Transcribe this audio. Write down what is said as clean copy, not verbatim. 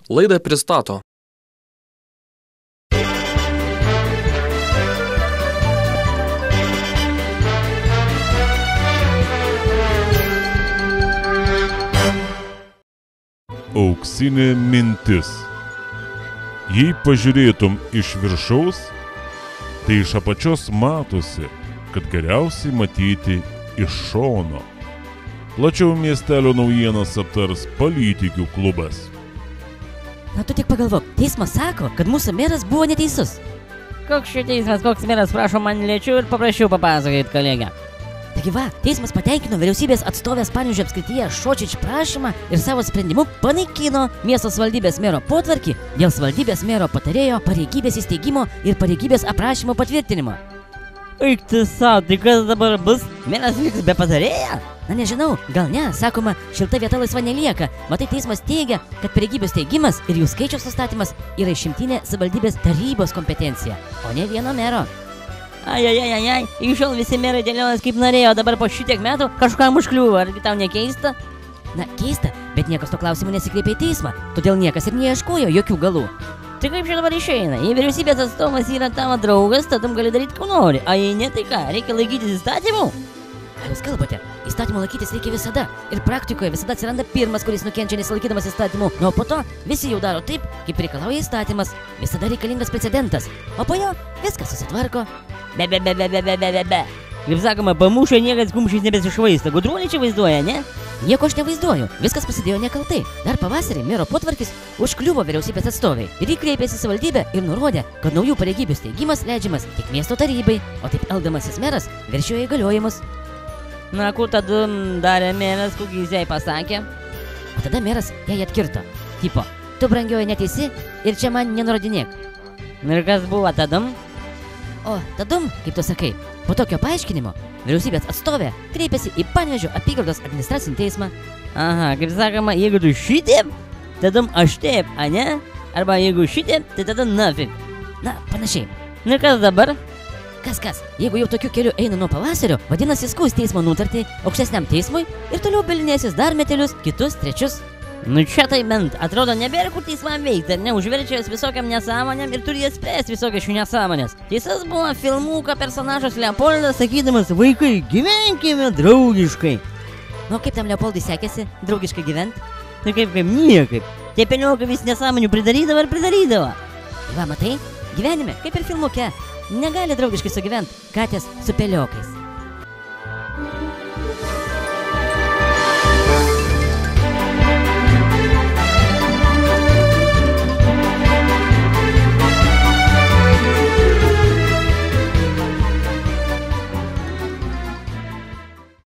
Laidą pristato Auksinė mintis. Jei pažiūrėtum iš viršaus, tai iš apačios matosi, kad geriausiai matyti iš šono. Plačiau miestelio naujienas aptars Politikių klubas. Na tu tik pagalvok, teismas sako, kad mūsų meras buvo neteisus. Koks šio teismas, koks meras, prašo man lėčiau ir paprašiau papasakyti, kolegę. Taigi va, teismas patenkino vyriausybės atstovės Panevėžio apskrityje Šočič prašymą ir savo sprendimu panaikino miesto savivaldybės mero potvarkį dėl savivaldybės mero patarėjo pareigybės įsteigimo ir pareigybės aprašymo patvirtinimo. Eik tu savo, tai kas dabar bus? Meras liks be patarėjo? Na nežinau, gal ne, sakoma, šilta vieta laisva nelieka. Matai, teismas teigia, kad pareigybės steigimas ir jų skaičiaus nustatymas yra išimtinė savivaldybės tarybos kompetencija, o ne vieno mero. Ai, iki šiol visi merai dėliojas kaip norėjo, dabar po šitiek metų kažkam užkliuvo, argi tau nekeista? Na, keista, bet niekas to klausimu nesikreipė į teismą, todėl niekas ir neieškojo jokių galų. Tai kaip čia dabar išeina? Jei vyriausybės atstovas yra tavo draugas, tada gali daryti, ko nori, o jei ne, tai ką, reikia laikytis įstatymų? Ką jūs kalbate? Įstatymų laikytis reikia visada. Ir praktikoje visada atsiranda pirmas, kuris nukenčia nesilaikydamas įstatymų. Nu, o po to visi jau daro taip, kaip reikalauja įstatymas. Visada reikalingas precedentas. O po jo viskas susitvarko. Be. Kaip sakoma, pamūšio niekas kumščiais nebesišvaisto. Gudruolį čia vaizduoja, ne? Nieko aš nevaizduoju. Viskas prasidėjo nekaltai. Dar pavasarį mero potvarkis užkliuvo vyriausybės atstovai. Ir jį kreipėsi į savivaldybę ir nurodė, kad naujų pareigybių steigimas leidžiamas tik miesto tarybai, o taip elgdamasis meras viršijo įgaliojimus. Na, kur tada darė meras, kokį jis jai pasakė? O tada meras jai atkirto. Tipo, tu brangioji neteisi ir čia man nenurodinėk. Ir kas buvo tadam? O tadum, kaip tu sakai, po tokio paaiškinimo vyriausybės atstovė kreipėsi į Panevėžio apygardos administracinį teismą. Aha, kaip sakoma, jeigu tu šitėp, tadam aš taip, a ne? Arba jeigu šitėp, tai tada nafik. Na, panašiai. Ir kas dabar? Kas, jeigu jau tokiu keliu eina nuo pavasario, vadinasi skųs teismo nutartį aukštesniam teismui ir toliau bilinėsis dar metelius, kitus, trečius. Nu čia tai bent, atrodo, nebėra kur teismam veikti, ar ne, užverčia jas visokiam nesąmonėm ir turi jas spręsti visokias šių nesąmonės. Teisas buvo filmuką personažas Leopoldas, sakydamas, vaikai, gyvenkime draugiškai. Nu, kaip tam Leopoldui sekėsi draugiškai gyventi? Tai kaip niekaip. Tie peniokai vis nesąmonių pridarydavo ir pridarydavo. Va, matai, gyvenime, kaip ir filmuke, negali draugiškai sugyventi katės su peliokais.